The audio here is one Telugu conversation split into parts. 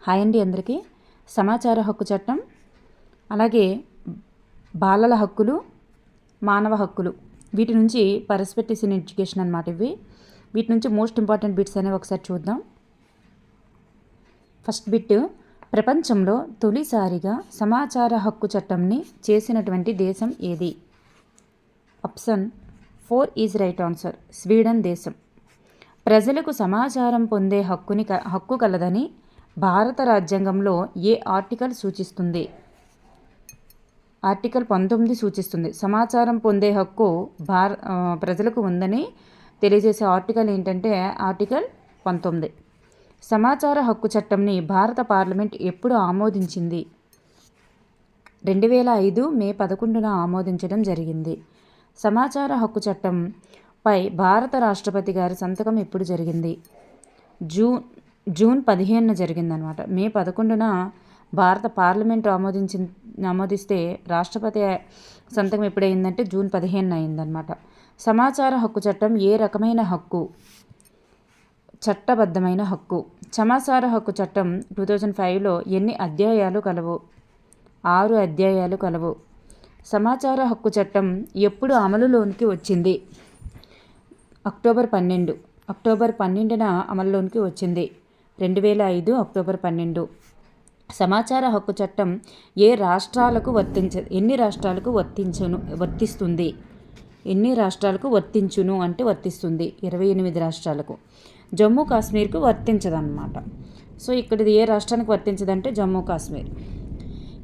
హాయ్ అండి అందరికీ. సమాచార హక్కు చట్టం, అలాగే బాలల హక్కులు, మానవ హక్కులు, వీటి నుంచి పర్స్పెక్టివ్స్ ఇన్ ఎడ్యుకేషన్ అన్నమాట. వీటి నుంచి మోస్ట్ ఇంపార్టెంట్ బిట్స్ అనేవి ఒకసారి చూద్దాం. ఫస్ట్ బిట్, ప్రపంచంలో తొలిసారిగా సమాచార హక్కు చట్టంని చేసినటువంటి దేశం ఏది? Option 4 is right answer, Sweden దేశం. ప్రజలకు సమాచారం పొందే హక్కు కలదని భారత రాజ్యాంగంలో ఏ ఆర్టికల్ సూచిస్తుంది? ఆర్టికల్ 19 సూచిస్తుంది. సమాచారం పొందే హక్కు ప్రజలకు ఉందని తెలియజేసే ఆర్టికల్ ఏంటంటే ఆర్టికల్ 19. సమాచార హక్కు చట్టంని భారత పార్లమెంట్ ఎప్పుడు ఆమోదించింది? 2005 మే 11న ఆమోదించడం జరిగింది. సమాచార హక్కు చట్టంపై భారత రాష్ట్రపతి గారి సంతకం ఎప్పుడు జరిగింది? జూన్ 15న జరిగిందనమాట. మే 11న భారత పార్లమెంట్ ఆమోదిస్తే రాష్ట్రపతి సంతకం ఎప్పుడైందంటే జూన్ 15న అయిందనమాట. సమాచార హక్కు చట్టం ఏ రకమైన హక్కు? చట్టబద్ధమైన హక్కు. సమాచార హక్కు చట్టం 2005లో ఎన్ని అధ్యాయాలు కలవు? 6 అధ్యాయాలు కలవు. సమాచార హక్కు చట్టం ఎప్పుడు అమలులోనికి వచ్చింది? అక్టోబర్ 12న అమలులోనికి వచ్చింది. 2005 అక్టోబర్ 12. సమాచార హక్కు చట్టం ఎన్ని రాష్ట్రాలకు వర్తిస్తుంది? ఎన్ని రాష్ట్రాలకు వర్తించును అంటే వర్తిస్తుంది? 28 రాష్ట్రాలకు. జమ్మూ కాశ్మీర్కు వర్తించదన్నమాట. సో ఇక్కడ ఏ రాష్ట్రానికి వర్తించదంటే జమ్మూ కాశ్మీర్.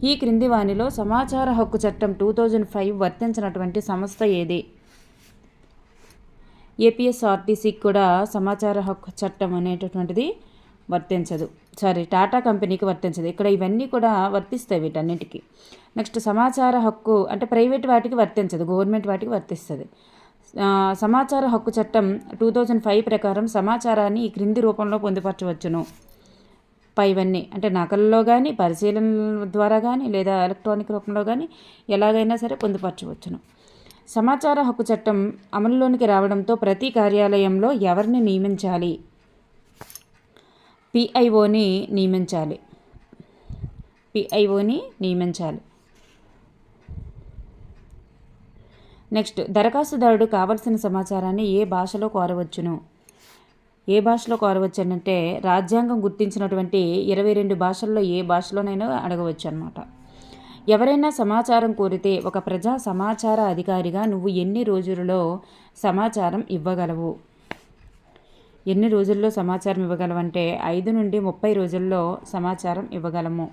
ఈ క్రింది వానిలో సమాచార హక్కు చట్టం 2005 వర్తించినటువంటి సంస్థ ఏది? ఏపీఎస్ఆర్టీసీకి కూడా సమాచార హక్కు చట్టం అనేటటువంటిది వర్తించదు. టాటా కంపెనీకి వర్తించదు. ఇక్కడ ఇవన్నీ కూడా వర్తిస్తాయి వీటన్నిటికీ. నెక్స్ట్, సమాచార హక్కు అంటే ప్రైవేట్ వాటికి వర్తించదు, గవర్నమెంట్ వాటికి వర్తిస్తుంది. సమాచార హక్కు చట్టం 2005 ప్రకారం సమాచారాన్ని ఈ క్రింది రూపంలో పొందుపరచవచ్చును. పైవన్నీ అంటే నకల్లో కానీ, పరిశీలన ద్వారా కానీ, లేదా ఎలక్ట్రానిక్ రూపంలో కానీ ఎలాగైనా సరే పొందుపరచవచ్చును. సమాచార హక్కు చట్టం అమలులోనికి రావడంతో ప్రతి కార్యాలయంలో ఎవరిని నియమించాలి? పిఐఓని నియమించాలి. నెక్స్ట్, దరఖాస్తుదారుడు కావలసిన సమాచారాన్ని ఏ భాషలో కోరవచ్చును? ఏ భాషలో కోరవచ్చు అంటే రాజ్యాంగం గుర్తించినటువంటి 22 భాషల్లో ఏ భాషలోనైనా అడగవచ్చు అన్నమాట. ఎవరైనా సమాచారం కోరితే ఒక ప్రజా సమాచార అధికారిగా నువ్వు ఎన్ని రోజులలో సమాచారం ఇవ్వగలవు? ఎన్ని రోజుల్లో సమాచారం ఇవ్వగలవంటే 5 నుండి 30 రోజుల్లో సమాచారం ఇవ్వగలము.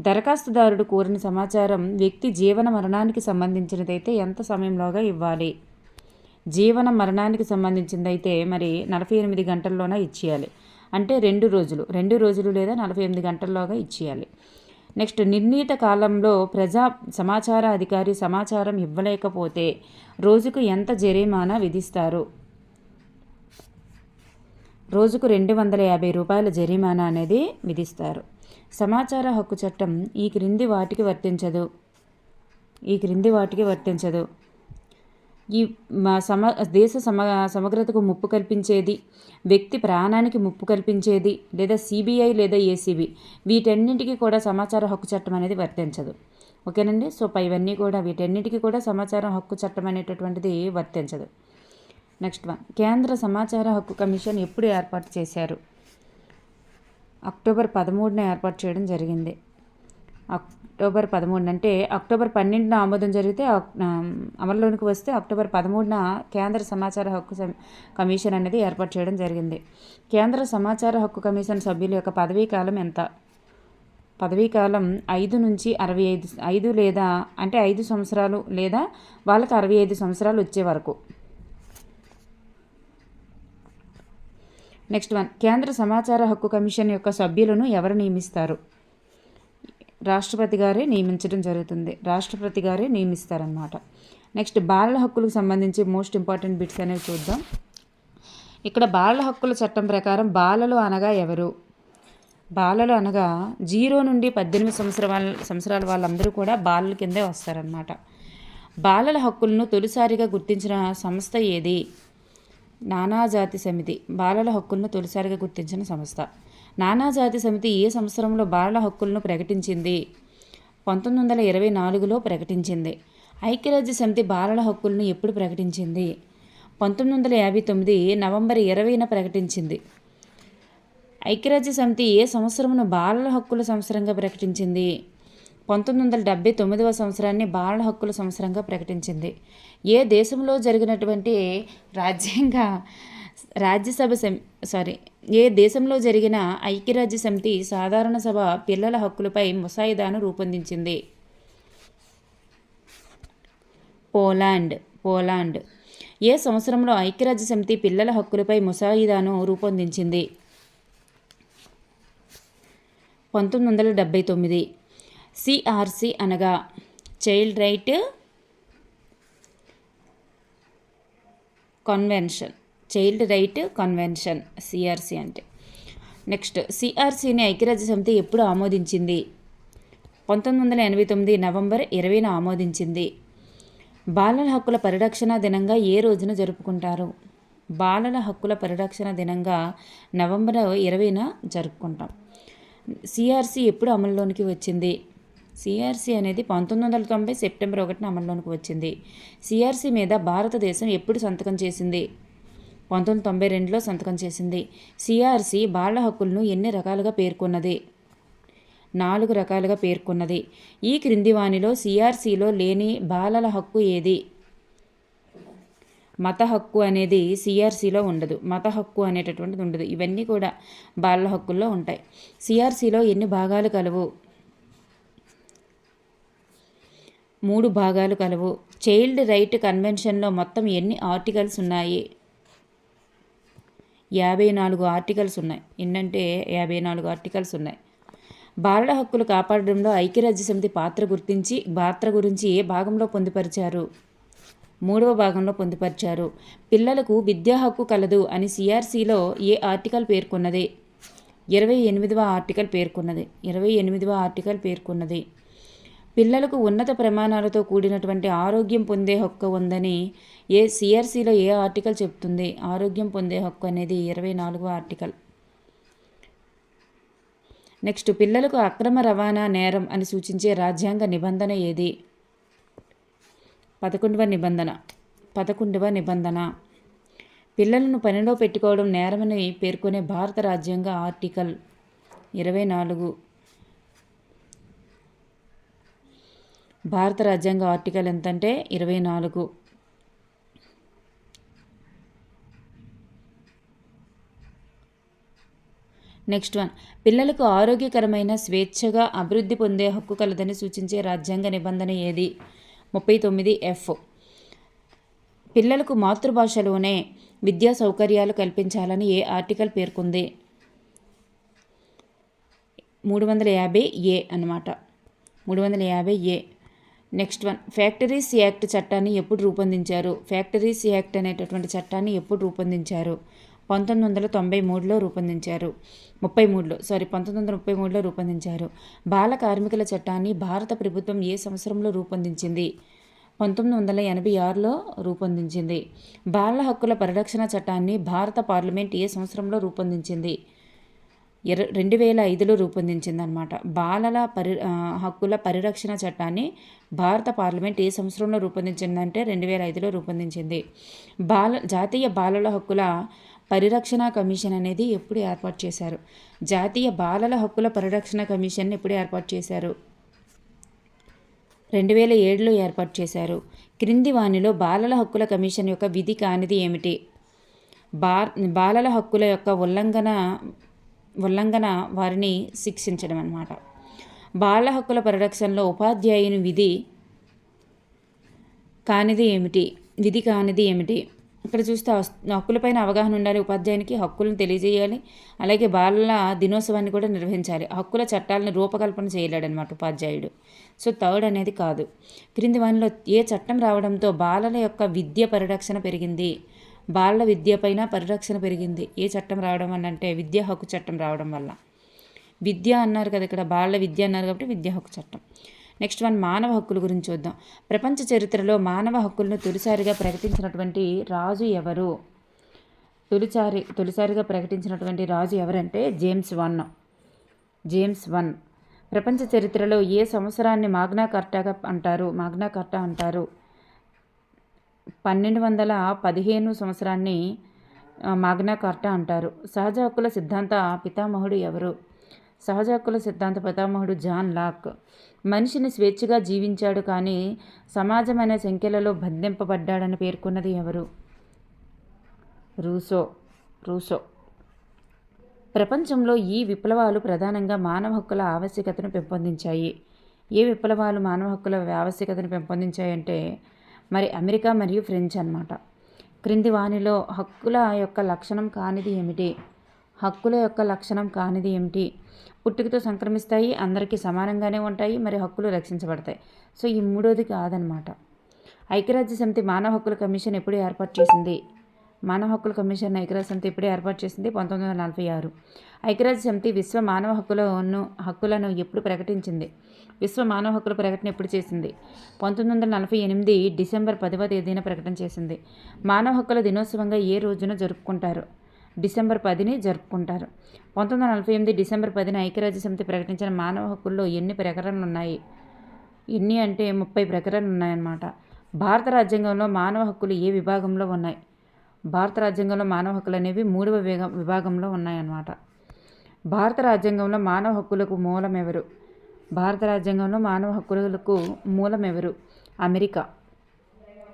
దరఖాస్తుదారుడు కోరిన సమాచారం వ్యక్తి జీవన మరణానికి సంబంధించినదైతే ఎంత సమయంలోగా ఇవ్వాలి? జీవన మరణానికి సంబంధించిందైతే మరి 48 గంటల్లోనే ఇచ్చేయాలి. అంటే 2 రోజులు లేదా 48 గంటల్లోగా ఇచ్చేయాలి. నెక్స్ట్, నిర్ణీత కాలంలో ప్రజా సమాచార అధికారి సమాచారం ఇవ్వలేకపోతే రోజుకు ఎంత జరిమానా విధిస్తారు? రోజుకు 250 రూపాయల జరిమానా అనేది విధిస్తారు. సమాచార హక్కు చట్టం ఈ క్రింది వాటికి వర్తించదు. ఈ దేశ సమగ్రతకు ముప్పు కల్పించేది, వ్యక్తి ప్రాణానికి ముప్పు కల్పించేది, లేదా సిబిఐ లేదా ఏసీబీ, వీటన్నింటికి కూడా సమాచార హక్కు చట్టం అనేది వర్తించదు. ఓకేనండి. సో ఇవన్నీ కూడా వీటన్నిటికీ కూడా సమాచార హక్కు చట్టం అనేటటువంటిది వర్తించదు. నెక్స్ట్ వన్, కేంద్ర సమాచార హక్కు కమిషన్ ఎప్పుడు ఏర్పాటు చేశారు? అక్టోబర్ 13న ఏర్పాటు చేయడం జరిగింది. అక్టోబర్ 13 అంటే అక్టోబర్ 12న ఆమోదం జరిగితే అమల్లోనికి వస్తే అక్టోబర్ 13న కేంద్ర సమాచార హక్కు కమిషన్ అనేది ఏర్పాటు చేయడం జరిగింది. కేంద్ర సమాచార హక్కు కమిషన్ సభ్యుల యొక్క పదవీ కాలం ఎంత? పదవీ కాలం 5 నుంచి 65 లేదా అంటే 5 సంవత్సరాలు లేదా వాళ్ళకి 65 సంవత్సరాలు వచ్చే వరకు. నెక్స్ట్ వన్, కేంద్ర సమాచార హక్కు కమిషన్ యొక్క సభ్యులను ఎవరు నియమిస్తారు? రాష్ట్రపతి గారే నియమించడం జరుగుతుంది. రాష్ట్రపతి గారే నియమిస్తారన్నమాట. నెక్స్ట్, బాలల హక్కులకు సంబంధించి మోస్ట్ ఇంపార్టెంట్ బిట్స్ అనేవి చూద్దాం. ఇక్కడ బాలల హక్కుల చట్టం ప్రకారం బాలలు అనగా ఎవరు? బాలలు అనగా 0 నుండి 18 సంవత్సరాల వాళ్ళందరూ కూడా బాలల కిందే వస్తారన్నమాట. బాలల హక్కులను తొలిసారిగా గుర్తించిన సంస్థ ఏది? నానాజాతి సమితి బాలల హక్కులను తొలిసారిగా గుర్తించిన సంస్థ. నానాజాతి సమితి ఏ సంవత్సరంలో బాలల హక్కులను ప్రకటించింది? 1924లో ప్రకటించింది. ఐక్యరాజ్య సమితి బాలల హక్కులను ఎప్పుడు ప్రకటించింది? 1959 నవంబర్ 20న ప్రకటించింది. ఐక్యరాజ్య సమితి ఏ సంవత్సరమును బాలల హక్కుల సంవత్సరంగా ప్రకటించింది? 1979వ సంవత్సరాన్ని బాలల హక్కుల సంవత్సరంగా ప్రకటించింది. ఏ దేశంలో జరిగినటువంటి ఏ దేశంలో జరిగిన ఐక్యరాజ్య సమితి సాధారణ సభ పిల్లల హక్కులపై ముసాయిదాను రూపొందించింది? పోలాండ్. ఏ సంవత్సరంలో ఐక్యరాజ్య సమితి పిల్లల హక్కులపై ముసాయిదాను రూపొందించింది? 1979. సిఆర్సి అనగా చైల్డ్ రైట్ కన్వెన్షన్. సిఆర్సి అంటే. నెక్స్ట్, సిఆర్సిని ఐక్యరాజ్య సమితి ఎప్పుడు ఆమోదించింది? 1989 నవంబర్ 20న ఆమోదించింది. బాలల హక్కుల పరిరక్షణ దినంగా ఏ రోజున జరుపుకుంటారు? బాలల హక్కుల పరిరక్షణ దినంగా నవంబర్ 20న జరుపుకుంటాం. సిఆర్సి ఎప్పుడు అమల్లోనికి వచ్చింది? సిఆర్సి అనేది 1990 సెప్టెంబర్ 1న అమల్లోనికి వచ్చింది. సిఆర్సి మీద భారతదేశం ఎప్పుడు సంతకం చేసింది? 1992లో సంతకం చేసింది. సిఆర్సి బాలల హక్కులను ఎన్ని రకాలుగా పేర్కొన్నది? 4 రకాలుగా పేర్కొన్నది. ఈ క్రింది వానిలో సిఆర్సిలో లేని బాలల హక్కు ఏది? మత హక్కు అనేది సిఆర్సిలో ఉండదు. మత హక్కు అనేటటువంటిది ఉండదు. ఇవన్నీ కూడా బాలల హక్కుల్లో ఉంటాయి. సిఆర్సిలో ఎన్ని భాగాలు కలవు? 3 భాగాలు కలవు. చైల్డ్ రైట్ కన్వెన్షన్లో మొత్తం ఎన్ని ఆర్టికల్స్ ఉన్నాయి? 54 ఆర్టికల్స్ ఉన్నాయి. ఎన్నంటే 54 ఆర్టికల్స్ ఉన్నాయి. బాలల హక్కులు కాపాడడంలో ఐక్యరాజ్య సమితి పాత్ర గురించి ఏ భాగంలో పొందుపరిచారు? 3వ భాగంలో పొందుపరిచారు. పిల్లలకు విద్యా హక్కు కలదు అని సిఆర్సిలో ఏ ఆర్టికల్ పేర్కొన్నది? 28వ ఆర్టికల్ పేర్కొన్నది. పిల్లలకు ఉన్నత ప్రమాణాలతో కూడినటువంటి ఆరోగ్యం పొందే హక్కు ఉందని సిఆర్సిలో ఏ ఆర్టికల్ చెప్తుంది? ఆరోగ్యం పొందే హక్కు అనేది 24వ ఆర్టికల్. నెక్స్ట్, పిల్లలకు అక్రమ రవాణా నేరం అని సూచించే రాజ్యాంగ నిబంధన ఏది? 11వ నిబంధన. పిల్లలను పనిలో పెట్టుకోవడం నేరమని పేర్కొనే భారత రాజ్యాంగ ఆర్టికల్ 24. భారత రాజ్యాంగ ఆర్టికల్ ఎంతంటే 24. నెక్స్ట్ వన్, పిల్లలకు ఆరోగ్యకరమైన స్వేచ్ఛగా అభివృద్ధి పొందే హక్కు కలదని సూచించే రాజ్యాంగ నిబంధన ఏది? 39F. పిల్లలకు మాతృభాషలోనే విద్యా సౌకర్యాలు కల్పించాలని ఏ ఆర్టికల్ పేర్కొంది? 350A అన్నమాట. 350A. Next one, factories act చట్టాన్ని ఎప్పుడు రూపొందించారు? ఫ్యాక్టరీస్ యాక్ట్ అనేటటువంటి చట్టాన్ని ఎప్పుడు రూపొందించారు? 1933లో రూపొందించారు. 1933లో రూపొందించారు. బాల కార్మికుల చట్టాన్ని భారత ప్రభుత్వం ఏ సంవత్సరంలో రూపొందించింది? 1986లో రూపొందించింది. బాలల హక్కుల పరిరక్షణ చట్టాన్ని భారత పార్లమెంట్ ఏ సంవత్సరంలో రూపొందించింది? 2005లో రూపొందించింది అనమాట. బాలల హక్కుల పరిరక్షణ చట్టాన్ని భారత పార్లమెంట్ ఏ సంవత్సరంలో రూపొందించిందంటే 2005లో రూపొందించింది. జాతీయ బాలల హక్కుల పరిరక్షణ కమిషన్ అనేది ఎప్పుడు ఏర్పాటు చేశారు? జాతీయ బాలల హక్కుల పరిరక్షణ కమిషన్ ఎప్పుడు ఏర్పాటు చేశారు? 2007లో ఏర్పాటు చేశారు. క్రింది వానిలో బాలల హక్కుల కమిషన్ యొక్క విధి కానిది ఏమిటి? బాలల హక్కుల యొక్క ఉల్లంఘన వారిని శిక్షించడం అన్నమాట. బాలల హక్కుల పరిరక్షణలో ఉపాధ్యాయుని విధి కానిది ఏమిటి? ఇక్కడ చూస్తే హక్కులపైన అవగాహన ఉండాలి. ఉపాధ్యాయునికి హక్కులను తెలియజేయాలి. అలాగే బాలల దినోత్సవాన్ని కూడా నిర్వహించాలి. హక్కుల చట్టాలను రూపకల్పన చేయలేడనమాట ఉపాధ్యాయుడు. సో థర్డ్ అనేది కాదు. క్రింది వానిలో ఏ చట్టం రావడంతో బాలల యొక్క విద్య పరిరక్షణ పెరిగింది? బాలల విద్యపైన పరిరక్షణ పెరిగింది. ఏ చట్టం రావడం వల్ల అంటే విద్యా హక్కు చట్టం రావడం వల్ల. విద్య అన్నారు కదా, ఇక్కడ బాలల విద్య అన్నారు కాబట్టి విద్యా హక్కు చట్టం. నెక్స్ట్ వన్, మానవ హక్కుల గురించి చూద్దాం. ప్రపంచ చరిత్రలో మానవ హక్కులను తొలిసారిగా ప్రకటించినటువంటి రాజు ఎవరు? తొలిసారిగా ప్రకటించినటువంటి రాజు ఎవరంటే జేమ్స్ వన్. ప్రపంచ చరిత్రలో ఏ సంవత్సరాన్ని మాగ్నా కార్టా అంటారు? 1215 సంవత్సరాన్ని మాగ్నా కార్టా అంటారు. సహజ హక్కుల సిద్ధాంత పితామహుడు ఎవరు? సహజ హక్కుల సిద్ధాంత పితామహుడు జాన్ లాక్. మనిషిని స్వేచ్ఛగా జీవించాడు కానీ సమాజం అనే సంఖ్యలలో బంధింపబడ్డాడని పేర్కొన్నది ఎవరు? రూసో. ప్రపంచంలో ఈ విప్లవాలు ప్రధానంగా మానవ హక్కుల ఆవశ్యకతను పెంపొందించాయి. ఏ విప్లవాలు మానవ హక్కుల ఆవశ్యకతను పెంపొందించాయంటే మరి అమెరికా మరియు ఫ్రెంచ్ అన్నమాట. క్రింది వానిలో హక్కుల యొక్క లక్షణం కానిది ఏమిటి? పుట్టుకతో సంక్రమిస్తాయి, అందరికీ సమానంగానే ఉంటాయి, మరి హక్కులు రక్షించబడతాయి. సో ఈ మూడోది కాదనమాట. ఐక్యరాజ్య సమితి మానవ హక్కుల కమిషన్ ఎప్పుడు ఏర్పాటు చేసింది? మానవ హక్కుల కమిషన్ ఐక్యరాజ్య సమితి ఎప్పుడు ఏర్పాటు చేసింది? 1946. ఐక్యరాజ్య సమితి విశ్వ మానవ హక్కులను ఎప్పుడు ప్రకటించింది? విశ్వ మానవ హక్కుల ప్రకటన ఎప్పుడు చేసింది? 1948 డిసెంబర్ 10వ తేదీన ప్రకటన చేసింది. మానవ హక్కుల దినోత్సవంగా ఏ రోజున జరుపుకుంటారు? డిసెంబర్ 10ని జరుపుకుంటారు. 1948 డిసెంబర్ 10న ఐక్యరాజ్య సమితి ప్రకటించిన మానవ హక్కుల్లో ఎన్ని ప్రకటనలు ఉన్నాయి? ఎన్ని అంటే 30 ప్రకటనలు ఉన్నాయన్నమాట. భారత రాజ్యాంగంలో మానవ హక్కులు ఏ విభాగంలో ఉన్నాయి? భారత రాజ్యాంగంలో మానవ హక్కులు అనేవి 3వ విభాగంలో ఉన్నాయన్నమాట. భారత రాజ్యాంగంలో మానవ హక్కులకు మూలం ఎవరు? భారత రాజ్యాంగంలో మానవ హక్కులకు మూలం ఎవరు? అమెరికా.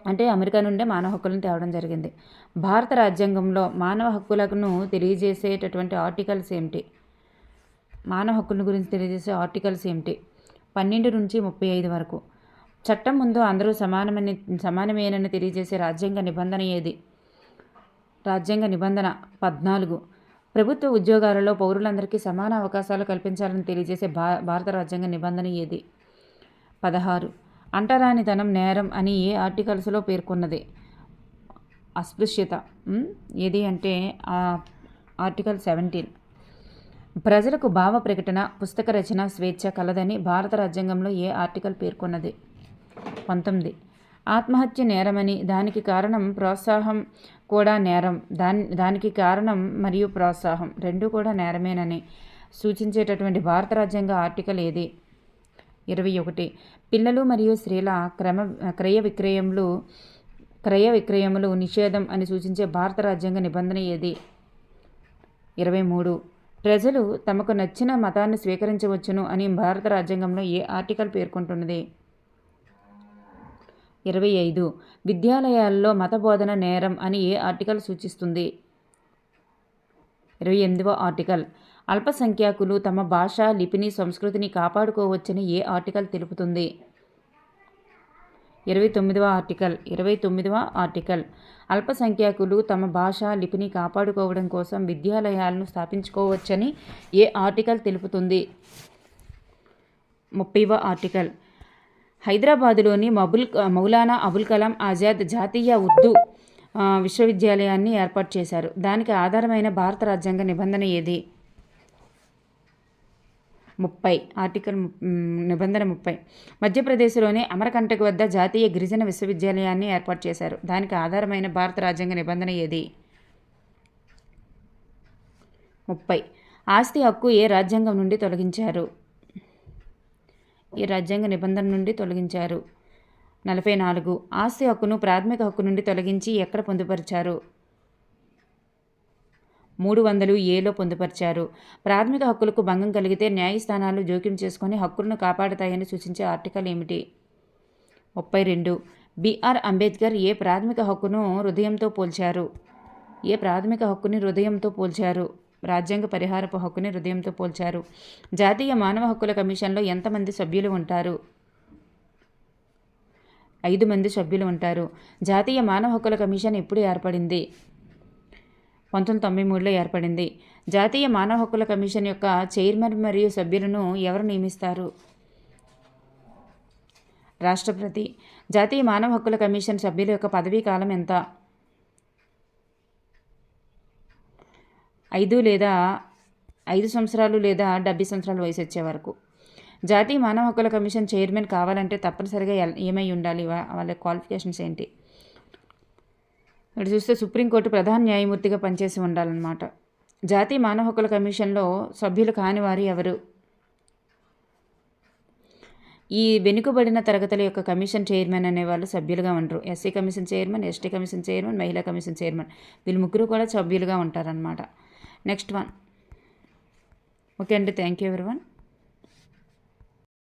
అంటే అమెరికా నుండే మానవ హక్కులను తేవడం జరిగింది. భారత రాజ్యాంగంలో మానవ హక్కులను తెలియజేసేటటువంటి ఆర్టికల్స్ ఏమిటి? మానవ హక్కుల గురించి తెలియజేసే ఆర్టికల్స్ ఏమిటి? 12 నుంచి 35 వరకు. చట్టం ముందు అందరూ సమానమేనని తెలియజేసే రాజ్యాంగ నిబంధన ఏది? రాజ్యాంగ నిబంధన 14. ప్రభుత్వ ఉద్యోగాలలో పౌరులందరికీ సమాన అవకాశాలు కల్పించాలని తెలియజేసే భారత రాజ్యాంగ నిబంధన ఏది? 16. అంటరానితనం నేరం అని ఏ ఆర్టికల్స్లో పేర్కొన్నది? అస్పృశ్యత ఏది అంటే ఆర్టికల్ 17. ప్రజలకు భావ ప్రకటన, పుస్తక రచన స్వేచ్ఛ కలదని భారత రాజ్యాంగంలో ఏ ఆర్టికల్ పేర్కొన్నది? 19. ఆత్మహత్య నేరమని, దానికి కారణం ప్రోత్సాహం కూడా నేరం, దానికి కారణం మరియు ప్రోత్సాహం రెండూ కూడా నేరమేనని సూచించేటటువంటి భారత రాజ్యాంగ ఆర్టికల్ ఏది? 21. పిల్లలు మరియు స్త్రీల క్రయ విక్రయములు నిషేధం అని సూచించే భారత రాజ్యాంగ నిబంధన ఏది? 23. ప్రజలు తమకు నచ్చిన మతాన్ని స్వీకరించవచ్చును అని భారత రాజ్యాంగంలో ఏ ఆర్టికల్ పేర్కొంటున్నది? 25. విద్యాలయాల్లో మత బోధన నేరం అని ఏ ఆర్టికల్ సూచిస్తుంది? 28వ ఆర్టికల్. అల్పసంఖ్యాకులు తమ భాష, లిపిని, సంస్కృతిని కాపాడుకోవచ్చని ఏ ఆర్టికల్ తెలుపుతుంది? 29వ ఆర్టికల్. అల్పసంఖ్యాకులు తమ భాష, లిపిని కాపాడుకోవడం కోసం విద్యాలయాలను స్థాపించుకోవచ్చని ఏ ఆర్టికల్ తెలుపుతుంది? 30వ ఆర్టికల్. హైదరాబాదులోని మౌలానా అబుల్ కలాం ఆజాద్ జాతీయ ఉర్దూ విశ్వవిద్యాలయాన్ని ఏర్పాటు చేశారు. దానికి ఆధారమైన భారత రాజ్యాంగ నిబంధన ఏది? 30. ఆర్టికల్ నిబంధన 30. మధ్యప్రదేశ్లోని అమరకంటక్ వద్ద జాతీయ గిరిజన విశ్వవిద్యాలయాన్ని ఏర్పాటు చేశారు. దానికి ఆధారమైన భారత రాజ్యాంగ నిబంధన ఏది? 30. ఆస్తి హక్కు ఏ రాజ్యాంగం నుండి తొలగించారు? ఈ రాజ్యాంగ నిబంధన నుండి తొలగించారు. 44. ఆస్తి హక్కును ప్రాథమిక హక్కు నుండి తొలగించి ఎక్కడ పొందుపరిచారు? 300 పొందుపరిచారు. ప్రాథమిక హక్కులకు భంగం కలిగితే న్యాయస్థానాలు జోక్యం చేసుకొని హక్కులను కాపాడతాయని సూచించే ఆర్టికల్ ఏమిటి? 32. బిఆర్ అంబేద్కర్ ఏ ప్రాథమిక హక్కును హృదయంతో పోల్చారు? రాజ్యాంగ పరిహారపు హక్కుని హృదయంతో పోల్చారు. జాతీయ మానవ హక్కుల కమిషన్లో ఎంతమంది సభ్యులు ఉంటారు? 5 మంది సభ్యులు ఉంటారు. జాతీయ మానవ హక్కుల కమిషన్ ఎప్పుడు ఏర్పడింది? 1993లో ఏర్పడింది. జాతీయ మానవ హక్కుల కమిషన్ యొక్క చైర్మన్ మరియు సభ్యులను ఎవరు నియమిస్తారు? రాష్ట్రపతి. జాతీయ మానవ హక్కుల కమిషన్ సభ్యుల యొక్క పదవీ కాలం ఎంత? 5 సంవత్సరాలు లేదా 70 సంవత్సరాల వయసు వచ్చే వరకు. జాతీయ మానవ హక్కుల కమిషన్ చైర్మన్ కావాలంటే తప్పనిసరిగా ఏమై ఉండాలి? వాళ్ళ క్వాలిఫికేషన్స్ ఏంటి? ఇక్కడ చూస్తే సుప్రీంకోర్టు ప్రధాన న్యాయమూర్తిగా పనిచేసి ఉండాలన్నమాట. జాతీయ మానవ హక్కుల కమిషన్లో సభ్యులు కాని వారు ఎవరు? ఈ వెనుకబడిన తరగతుల యొక్క కమిషన్ చైర్మన్ అనేవాళ్ళు సభ్యులుగా ఉండరు. SC commission chairman, ST commission chairman, మహిళా కమిషన్ చైర్మన్, వీళ్ళు ముగ్గురు కూడా సభ్యులుగా ఉంటారనమాట. Next one. ఓకే అండి, థ్యాంక్ యూ ఎవరీవన్.